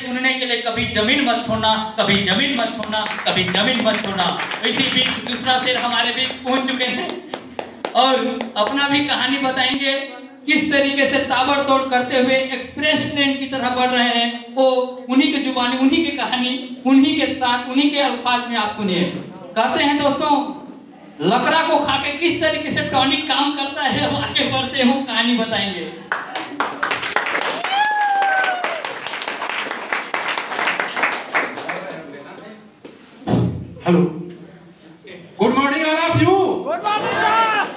चुनने के लिए कभी जमीन मत छोड़ना, कभी जमीन मत छोड़ना, कभी जमीन मत छोड़ना। इसी बीच दूसरा शेर हमारे बीच पहुंच चुके हैं और अपना भी कहानी बताएंगे किस तरीके से ताबड़तोड़ करते हुए एक्सप्रेस ट्रेन की तरह बढ़ रहे हैं। वो उन्हीं की जुबानी, उन्हीं की कहानी, उन्हीं के साथ, उन्हीं के अल्फाज में आप सुनिए। कहते हैं दोस्तों, लकड़ा को खाके किस तरीके से टॉनिक काम करता है, हम आगे बढ़ते हैं, कहानी बताएंगे। Hello, good morning all of you. Good morning sir.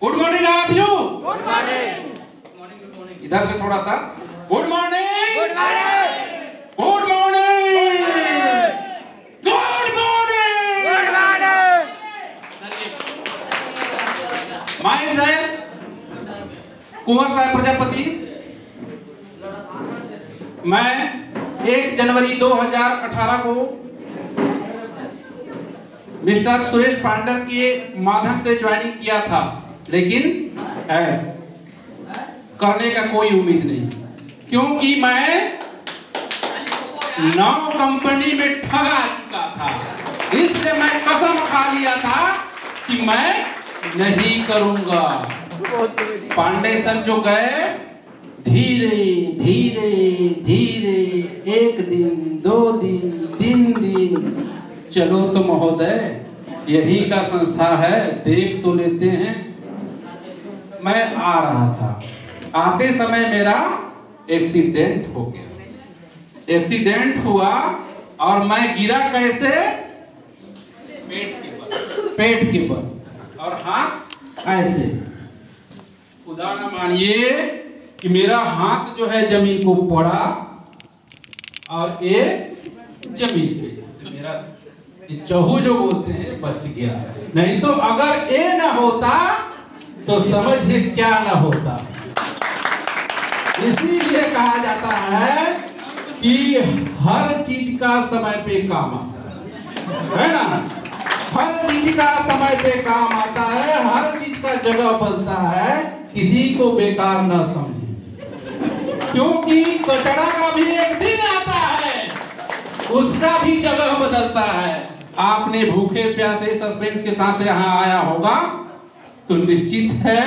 Good morning all of you. Good morning. इधर से थोड़ा सा good morning. Good morning. Good morning. Good morning. Good morning. My sir Kunwar Sahab Prajapati, मैं 1 जनवरी 2018 को मिस्टर सुरेश पांडर के माध्यम से ज्वाइनिंग किया था, लेकिन करने का कोई उम्मीद नहीं, क्योंकि मैं 9 कंपनी में ठगा चुका था। इसलिए मैं कसम खा लिया था कि मैं नहीं करूंगा। पांडे सर जो गए, धीरे धीरे धीरे, 1 दिन 2 दिन 3 दिन, चलो तो महोदय यही का संस्था है, देख तो लेते हैं। मैं आ रहा था, आते समय मेरा एक्सीडेंट हो गया। एक्सीडेंट हुआ और मैं गिरा कैसे? पेट के बल और हाथ ऐसे। खुदा न मानिए कि मेरा हाथ जो है जमीन को पड़ा और ये जमीन पे मेरा चहू जो बोलते हैं बच गया। नहीं तो अगर ये ना होता तो समझिए क्या ना होता। इसीलिए कहा जाता है कि हर चीज का समय पे काम आता है ना। हर चीज का समय पे काम आता है, हर चीज का जगह बदलता है। किसी को बेकार ना समझे, क्योंकि कचरा का भी एक दिन आता है, उसका भी जगह बदलता है। आपने भूखे प्यासे सस्पेंस के साथ यहाँ आया होगा, तो निश्चित है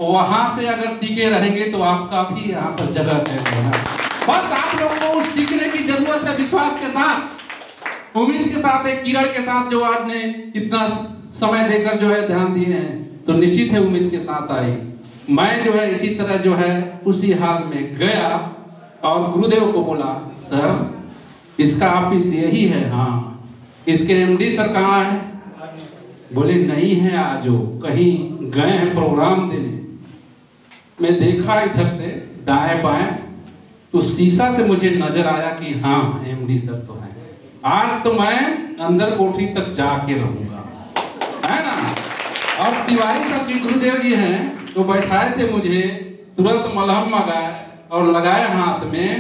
वहां से अगर टिके रहेंगे तो आपका भी यहाँ पर जगह तय होगा। बस आप लोगों को उस टिकने की जरूरत है, विश्वास के साथ, उम्मीद के साथ, एक किरण के साथ, जो आज ने इतना समय देकर जो है ध्यान दिए हैं, तो निश्चित है उम्मीद के साथ आई। मैं जो है इसी तरह जो है उसी हाल में गया और गुरुदेव को बोला, सर इसका ऑफिस यही है? हाँ। इसके एमडी सर कहाँ है? बोले नहीं है, आज वो कहीं गए हैं प्रोग्राम देने। मैं देखा इधर से दाएं बाएं, तो शीशा से मुझे नजर आया कि हाँ एमडी सर तो है। आज तो मैं अंदर कोठरी तक जाके रहूंगा, है ना। और तिवारी सर जी गुरुदेव जी हैं, तो बैठाए थे मुझे, तुरंत मलहम मंगाए और लगाए हाथ में,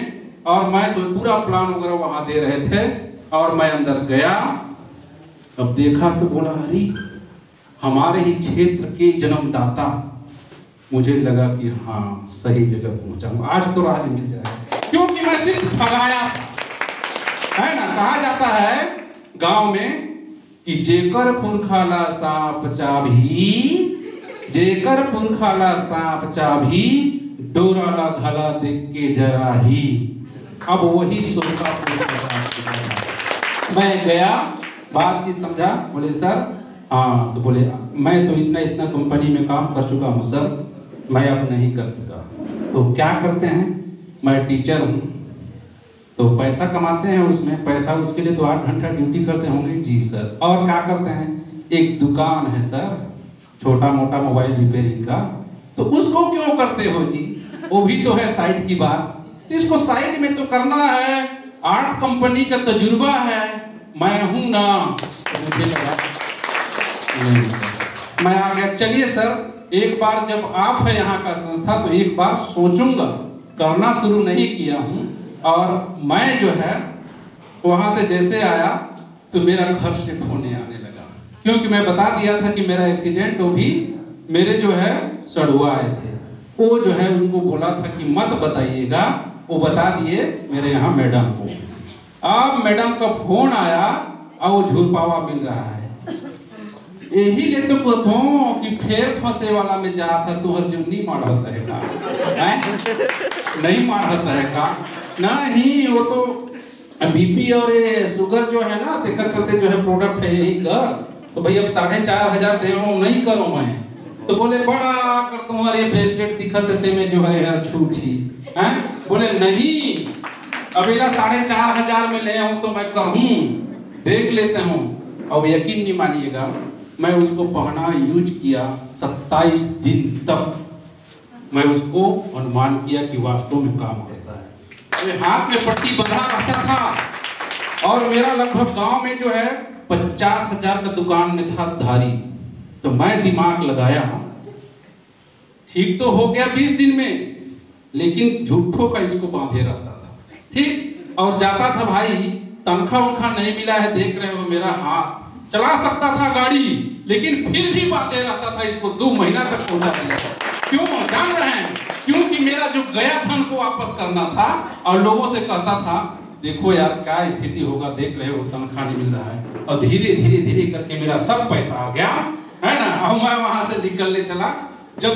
और मैं पूरा प्लान वगैरह वहां दे रहे थे। और मैं अंदर गया, अब देखा तो बोला, अरे हमारे ही क्षेत्र के जन्मदाता। मुझे लगा कि हाँ सही जगह पहुंचा हूं, आज तो राज मिल जाएगा, क्योंकि मैं सिर्फ ठगाया था, है ना। कहा जाता है गांव में कि जेकर पुरखाला सांप चाभी, जेकर पुरखाला सांप चाभी, डोराला घला देख के डरा ही। अब वही सोचा मैं गया, बातचीत समझा, बोले सर हाँ, तो बोले मैं तो इतना कंपनी में काम कर चुका हूँ सर, मैं अब नहीं कर चुका। तो क्या करते हैं? मैं टीचर हूँ, तो पैसा कमाते हैं उसमें, पैसा उसके लिए तो 8 घंटा ड्यूटी करते होंगे। जी सर। और क्या करते हैं? एक दुकान है सर, छोटा मोटा मोबाइल रिपेयरिंग का, तो उसको क्यों करते हो जी? वो भी तो है साइड की बात, इसको साइड में तो करना है। 8 कंपनी का तजुर्बा है, मैं हूं ना। मुझे लगा मैं आ गया। चलिए सर, एक बार जब आप है यहाँ का संस्था, तो एक बार सोचूंगा। करना शुरू नहीं किया हूँ, और मैं जो है वहां से जैसे आया तो मेरा घर शिफ्ट होने आने लगा, क्योंकि मैं बता दिया था कि मेरा एक्सीडेंट हो भी मेरे जो है सड़ुआ आए थे, वो जो है उनको बोला था कि मत बताइएगा, वो बता दिए मेरे यहाँ मैडम को। अब मैडम का फोन आया और वो झूरपावा मिल रहा है। यही ले तो कहतो कि फेर फंसे वाला में जा था तुहर जो नहीं मार होता है का नहीं मार होता है का नहीं। वो तो बीपी और ये शुगर जो है ना देखकर चलते जो है प्रोडक्ट है यही कर। तो भाई अब 4,500 दे रहा हूँ नहीं करूँ मैं। तो बोले बड़ा कर तुम्हारे ब्रेसलेट दिखत देते में जो है यार छूटी है। बोले नहीं अबेला 4,500 में ले आऊँ तो मैं कहूँ देख लेते हूँ। अब यकीन नहीं मानिएगा मैं उसको पहना यूज किया 27 दिन तक मैं उसको अनुमान किया कि वास्तव में काम करता है। मेरे हाथ में पट्टी बंधा रहता था और मेरा लगभग गांव में जो है 50,000 का दुकान में था धारी। तो मैं दिमाग लगाया ठीक तो हो गया 20 दिन में, लेकिन झूठों का इसको बांधे रहता था ठीक। और जाता था भाई तनख्वाह उनखा नहीं मिला है देख रहे हो मेरा हाथ चला सकता था गाड़ी, लेकिन फिर भी बातें रहता था इसको 2 महीना तक पहुंचा दिया। क्यों जान रहे हैं? क्योंकि मेरा जो गया धन को वापस करना था और लोगों से कहता था देखो यार क्या स्थिति होगा देख रहे हो तनख्वाह नहीं मिल रहा है। और धीरे धीरे धीरे करके मेरा सब पैसा आ गया है ना। और मैं वहां से निकलने चला। जब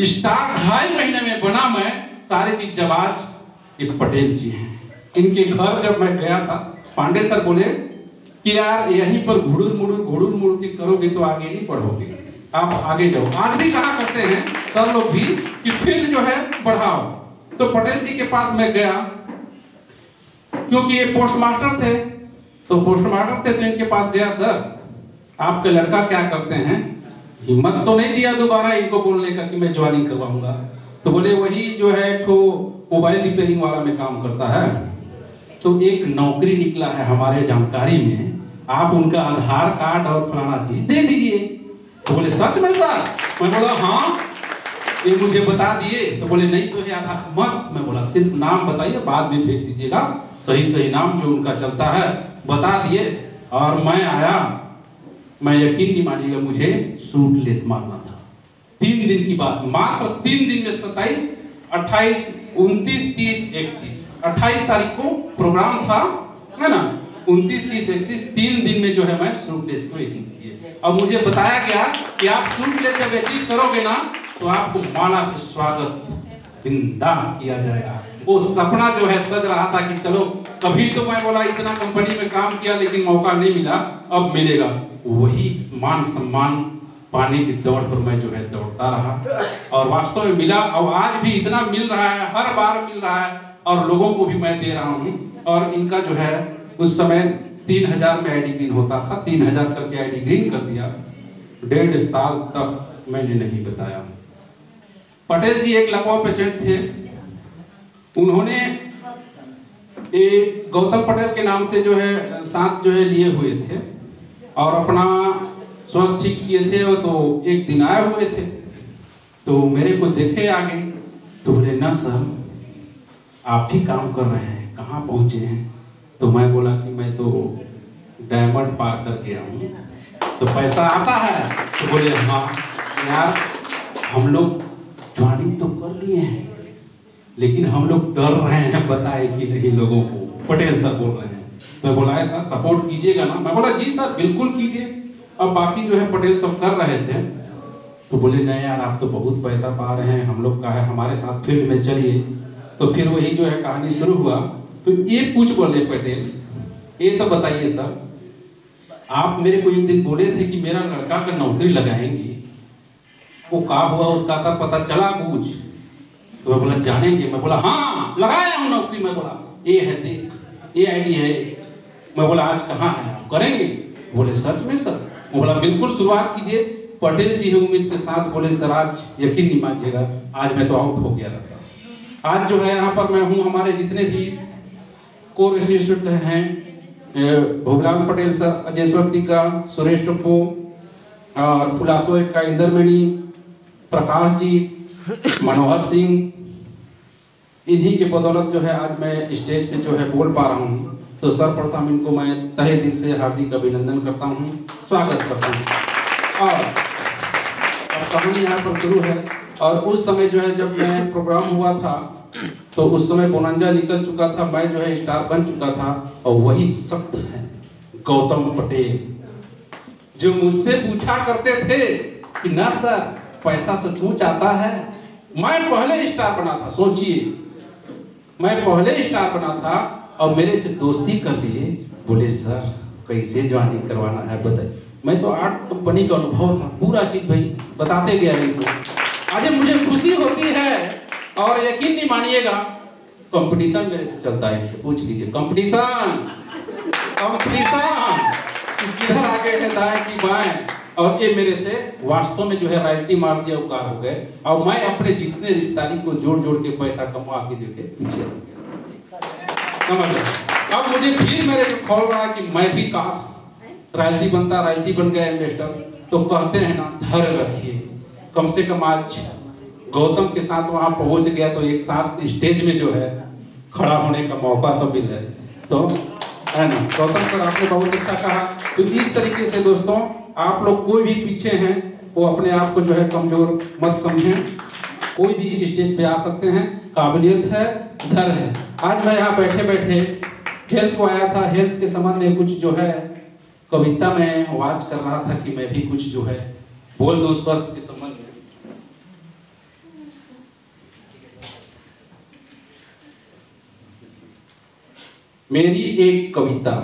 स्टार्ट 2.5 महीने में बना मैं सारी चीज। जब आज एक पटेल जी हैं इनके घर जब मैं गया था पांडे सर बोले कि यार यहीं पर घुड़ुर मुड़ुर के करोगे तो आगे नहीं बढ़ोगे, आप आगे जाओ। आज भी कहा करते हैं सर लोग भी कि फील्ड जो है बढ़ाओ। तो पटेल जी के पास मैं गया क्योंकि ये पोस्टमास्टर थे। तो पोस्टमास्टर थे तो इनके पास गया सर आपके लड़का क्या करते हैं। हिम्मत तो नहीं दिया दोबारा इनको बोलने का कि मैं ज्वाइनिंग करवाऊंगा। तो बोले वही जो है तो मोबाइल रिपेयरिंग वाला में काम करता है। तो एक नौकरी निकला है हमारे जानकारी में, आप उनका आधार कार्ड और फलाना चीज दे दीजिए। तो बोले सच में सर? मैं बोला हाँ ये मुझे बता दिए। तो बोले नहीं तो है आधार मत। मैं बोला सिर्फ नाम बताइए बाद में भेज दीजिएगा, सही नाम जो उनका चलता है बता दिए। और मैं आया, मैं यकीन नहीं मानिएगा मुझे सूट लेत मारना था। 3 दिन की बात, मात्र 3 दिन में 27, 28, 29, 30, 31, 28 तारीख को प्रोग्राम था है ना। 29, 30, 31 3 दिन में जो है मैं सूट लेत को अचीव किए। अब मुझे बताया गया कि आप सूट लेत जब अचीव करोगे ना तो आपको माला से स्वागत बिंदास किया जाएगा। वो सपना जो है सज रहा था कि चलो कभी तो मैं बोला इतना कंपनी में काम किया लेकिन मौका नहीं मिला, अब मिलेगा। वही मान सम्मान पाने की दौड़ पर मैं जो है दौड़ता रहा और वास्तव में मिला। और आज भी इतना मिल रहा है, हर बार मिल रहा है और लोगों को भी मैं दे रहा हूँ। और इनका जो है उस समय 3000 में आईडी ग्रीन होता था, 3000 करके आईडी ग्रीन कर दिया। 1.5 साल तक मैंने नहीं बताया। पटेल जी एक लकवा पेशेंट थे, उन्होंने एक गौतम पटेल के नाम से जो है साथ जो है लिए हुए थे और अपना स्वास्थ्य ठीक किए थे। तो एक दिन आए हुए थे तो मेरे को देखे आगे तो बोले ना सर आप ही काम कर रहे हैं, कहाँ पहुँचे हैं? तो मैं बोला कि मैं तो डायमंड पार करके आऊँ, तो पैसा आता है? तो बोले हाँ यार हम लोग ज्वाइनिंग तो कर लिए हैं लेकिन हम लोग डर रहे हैं बताए कि नहीं लोगों को। पटेल सर बोल रहे हैं। मैं बोला ऐसा सपोर्ट कीजिएगा ना? मैं बोला जी सर बिल्कुल कीजिए। अब बाकी जो है पटेल सब कर रहे थे। तो बोले नहीं यार आप तो बहुत पैसा पा रहे हैं, हम लोग का है हमारे साथ फील्ड में चलिए। तो फिर वही जो है कहानी शुरू हुआ। तो ये पूछ बोले पटेल ये तो बताइए सर आप मेरे को एक दिन बोले थे कि मेरा लड़का का नौकरी लगाएंगे, वो क्या हुआ उसका था पता चला कुछ? तो मैं बोला जानेंगे। मैं बोला हाँ लगाया हूँ नौकरी। मैं बोला ये है देख ये आईडी है। मैं बोला आज कहाँ है आप करेंगे? बोले सच में सर? मैं बोला बिल्कुल शुरुआत कीजिए। पटेल जी उम्मीद के साथ बोले सर आज यकीन नहीं मानिएगा आज मैं तो आउट हो गया रहता। आज जो है यहाँ पर मैं हूँ, हमारे जितने भी कोर एसोसिएट हैं भोगलाल पटेल सर, अजय टीका, सुरेश टप्पू और फुलासो का इंद्रमणि, प्रकाश जी, मनोहर सिंह, इन्हीं के बदौलत जो है आज मैं स्टेज पे जो है बोल पा रहा हूँ। तो सर्वप्रथम इनको मैं तहे दिल से हार्दिक अभिनंदन करता हूँ, स्वागत करता हूँ। और अब कहानी यहाँ पर शुरू है। और उस समय जो है जब मैं प्रोग्राम हुआ था तो उस समय बोनंजा निकल चुका था, मैं जो है स्टार बन चुका था। और वही सख्त है गौतम पटेल, जो मुझसे पूछा करते थे कि ना सर पैसा सचमुच आता है। मैं पहले स्टार बना था, सोचिए, मैं पहले स्टार बना था और मेरे से दोस्ती कर लिए। बोले सर कैसे ज्वाइनिंग करवाना है बताइए। मैं तो 8 कंपनी का अनुभव था, पूरा चीज भाई बताते गया इनको। आज मुझे खुशी होती है और यकीन नहीं मानिएगा, कंपटीशन मेरे से चलता है, इससे पूछ लीजिए। कंपटीशन किधर आगे है दाएं की बाएं, और ये मेरे से वास्तव में जो है रॉयल्टी मार दिया उपकार हो गए। और मैं अपने जितने रिश्तेदारी को जोड़ जोड़ के पैसा कमा के देखे पीछे समझ। अब मुझे फिर मेरे खोल रहा कि मैं भी काश रॉयल्टी बनता, रॉयल्टी बन गया इन्वेस्टर। तो कहते हैं ना, धैर्य रखिए। कम से कम आज गौतम के साथ वहां पहुंच गया तो एक साथ स्टेज में जो है खड़ा होने का मौका तो मिल है, तो है ना। गौतम पर आपने बहुत अच्छा कहा। तो इस तरीके से दोस्तों, आप लोग कोई भी पीछे हैं वो अपने आप को जो है कमजोर मत समझें। कोई भी इस स्टेज पे आ सकते हैं, काबिलियत है, धैर्य है। आज मैं यहाँ बैठे बैठे हेल्थ को आया था, हेल्थ के संबंध में कुछ जो है कविता में आवाज कर रहा था कि मैं भी कुछ जो है बोल दूं स्वास्थ्य के संबंध में। मेरी एक कविता,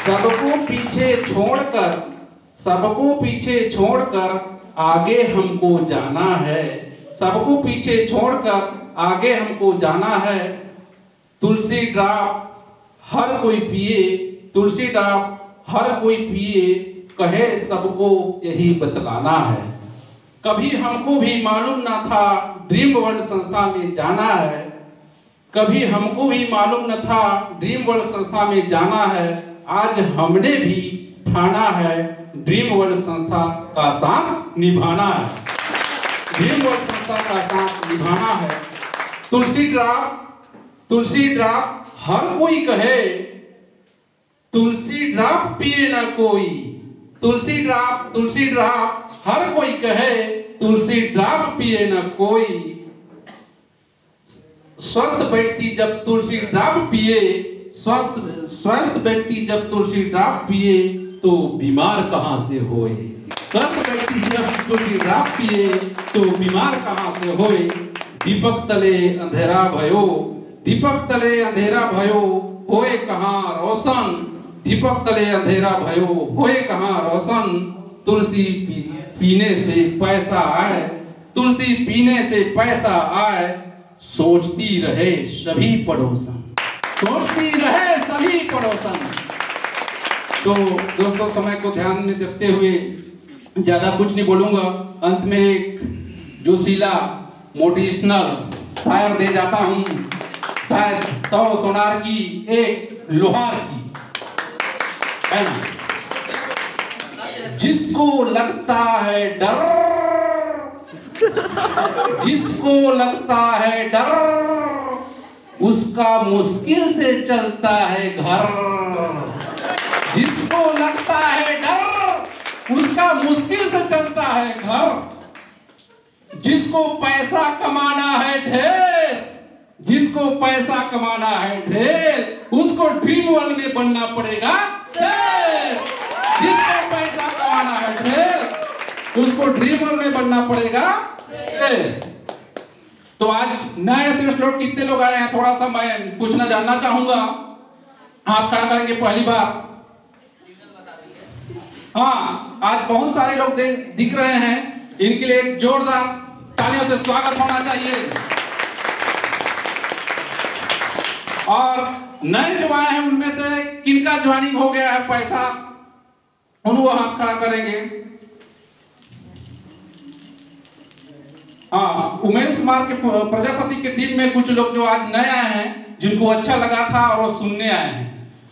सबको पीछे छोड़कर आगे हमको जाना है। सबको पीछे छोड़कर आगे हमको जाना है। तुलसी ड्राप हर कोई पिए, तुलसी ड्राप हर कोई पिए, कहे सबको यही बतलाना है। कभी हमको भी मालूम ना था ड्रीम वर्ल्ड संस्था में जाना है। कभी हमको भी मालूम न था ड्रीम वर्ल्ड संस्था में जाना है। आज हमने भी ठाना है ड्रीम वर्ल्ड संस्था का साथ निभाना है। ड्रीम वर्ल्ड संस्था का साथ निभाना है। तुलसी ड्राप हर कोई कहे, तुलसी ड्राप पिए ना कोई। तुलसी ड्राप हर कोई कहे, तुलसी ड्राप पिए ना कोई। स्वस्थ व्यक्ति जब तुलसी ड्राप पिए, स्वस्थ व्यक्ति जब तुलसी ड्राप पिए तो बीमार कहां से होए। स्वस्थ व्यक्ति जब तुलसी ड्राप पिए तो बीमार कहां से होए। दीपक तले अंधेरा भयो, दीपक तले अंधेरा भयो, होए कहां रोशन। दीपक तले अंधेरा भयो, होए कहां रोशन। तुलसी पीने से पैसा आए, तुलसी पीने से पैसा आए। सोचती रहे सभी पड़ोसन, सोचती रहे सभी पड़ोसन। तो दोस्तों, समय को ध्यान में रखते हुए ज्यादा कुछ नहीं बोलूंगा। अंत में एक जोशीला मोटिवेशनल शायर दे जाता हूं, शायद 100 सोनार की एक लोहार की, है ना। जिसको लगता है डर, जिसको लगता है डर, उसका मुश्किल से चलता है घर। जिसको लगता है डर, उसका मुश्किल से चलता है घर। जिसको पैसा कमाना है ढेर, जिसको पैसा कमाना है ढेर, उसको ड्रीम वर्ल्ड में बनना पड़ेगा शेर। जिसको पैसा कमाना है ढेर, उसको ड्रीम वर्ल्ड में बनना पड़ेगा शेर। तो आज नए से स्लॉट कितने लोग आए हैं, थोड़ा सा मैं पूछना जानना चाहूंगा। आप क्या करेंगे पहली बार? हाँ, आज बहुत सारे लोग दिख रहे हैं, इनके लिए एक जोरदार तालियों से स्वागत होना चाहिए। और नए जो आए हैं उनमें से किनका ज्वाइनिंग हो गया है पैसा, उनको हाथ खड़ा करेंगे। हाँ, उमेश कुमार के प्रजापति के टीम में कुछ लोग जो आज नए आए हैं, जिनको अच्छा लगा था और वो सुनने आए हैं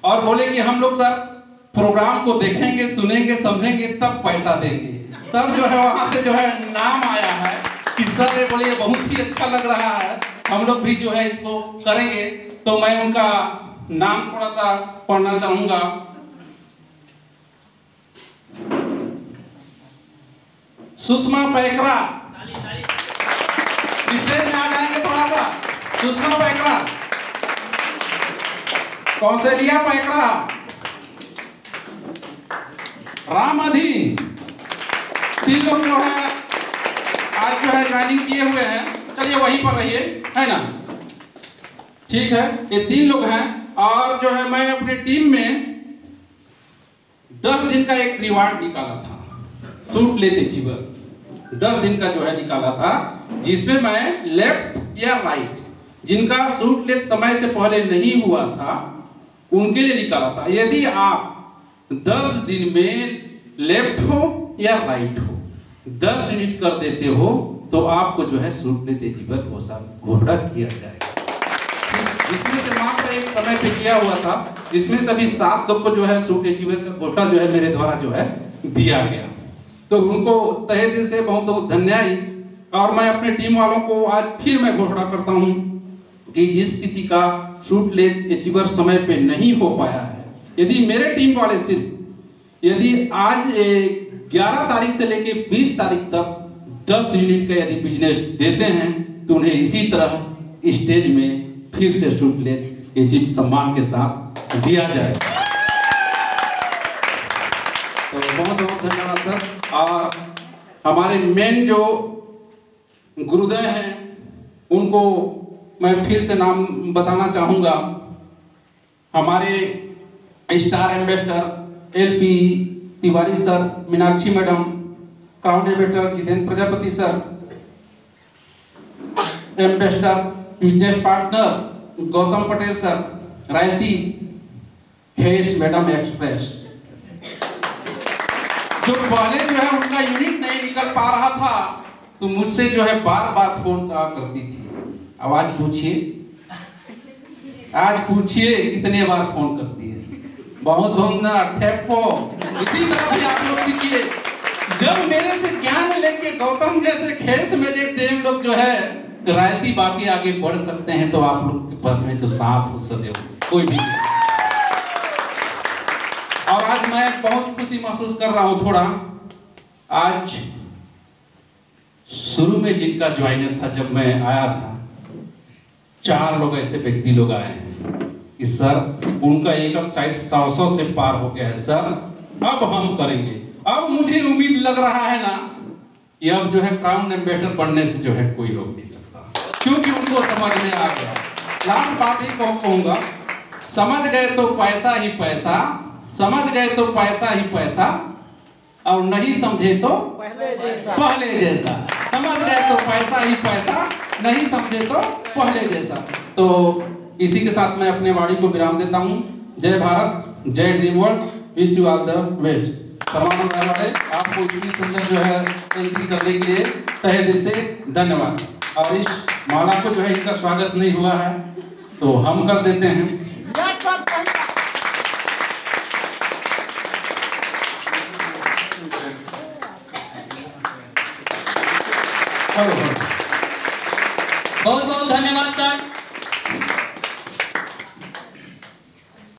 और बोले कि हम लोग सर प्रोग्राम को देखेंगे, सुनेंगे, समझेंगे, तब पैसा देंगे। तब जो है वहां से जो है नाम आया है कि सर ये बोले बहुत ही अच्छा लग रहा है, हम लोग भी जो है इसको करेंगे। तो मैं उनका नाम थोड़ा सा पढ़ना चाहूंगा। सुषमा पैकरा, स्टेज में आ जाएंगे थोड़ा सा। सुषमा पैकरा, कौशल्या पैकरा, राम अधीन, 3 लोग जो है आज जो है ज्वाइनिंग किए हुए हैं। चलिए वहीं पर रहिए, है ना, ठीक है। ये 3 लोग हैं और जो है मैं अपने टीम में 10 दिन का एक रिवार्ड निकाला था, शूट लेते अचीवर 10 दिन का जो है निकाला था, जिसमें मैं लेफ्ट या राइट जिनका शूट लेते समय से पहले नहीं हुआ था उनके लिए निकाला था। यदि आप 10 दिन में लेफ्ट हो या राइट हो 10 यूनिट कर देते हो तो आपको जो है शूट लेते अचीवर घोषणा किया जाएगा। जिसमें से मात्र एक समय पे किया हुआ था, जिसमें सभी 7 लोग को जो है शूट अचीवर का घोषणा जो है मेरे द्वारा जो है दिया गया। तो उनको तहे दिल से बहुत बहुत धन्यवाद। और मैं अपने टीम वालों को आज फिर मैं घोषणा करता हूं कि जिस किसी का शूट लेते अचीवर समय पे नहीं हो पाया है, यदि मेरे टीम वाले सिर्फ यदि आज 11 तारीख से लेके 20 तारीख तक 10 यूनिट का यदि बिजनेस देते हैं तो उन्हें इसी तरह स्टेज में फिर से शूट लेते अचीवर सम्मान के साथ दिया जाए। तो बहुत बहुत धन्यवाद सर। और हमारे मेन जो गुरुदेव हैं उनको मैं फिर से नाम बताना चाहूँगा। हमारे star ambassador LP Tiwari sir, Meenakshi madam, crown ambassador Jitendra Prajapati sir, ambassador business partner Gautam Patel sir, royalty हेस मैडम एक्सप्रेस। जो पहले जो है उनका यूनिट नहीं निकल पा रहा था तो मुझसे जो है बार बार फोन करती थी। अब आज पूछिए कितने बार फोन करती है। बहुत भंगना ठेपो इसी तरह भी आप लोग सीखिए। जब मेरे से ज्ञान लेके गौतम जैसे खेस में जो टीम लोग जो है रायती बाकी आगे बढ़ सकते हैं तो आप लोग के पास में तो साथ हो सदैव कोई भी। और आज मैं बहुत खुशी महसूस कर रहा हूं थोड़ा। आज शुरू में जिनका ज्वाइनर था, जब मैं आया था 4 लोग ऐसे व्यक्ति लोग आए हैं कि सर उनका एक साइड 100 से पार हो गया है सर, अब हम करेंगे। अब मुझे उम्मीद लग रहा है ना कि अब जो है क्राउन एम्बेसडर बनने से जो है कोई रोक नहीं सकता, क्योंकि उनको समझ में आ गया। लास्ट बात ही कहूंगा, समझ गए तो पैसा ही पैसा, समझ गए तो पैसा ही पैसा, और नहीं समझे तो पहले जैसा। समझ गए तो पैसा ही पैसा, नहीं समझे तो पहले जैसा। तो इसी के साथ मैं अपने वाणी को विराम देता हूँ। जय भारत, जय dream world, wish you all the best. Sarvanand Raiwade, आपको इतनी सुंदर जो है एंट्री करने के लिए तहे दिल से धन्यवाद। और इस माला को जो है इनका स्वागत नहीं हुआ है तो हम कर देते हैं। बहुत बहुत धन्यवाद सर।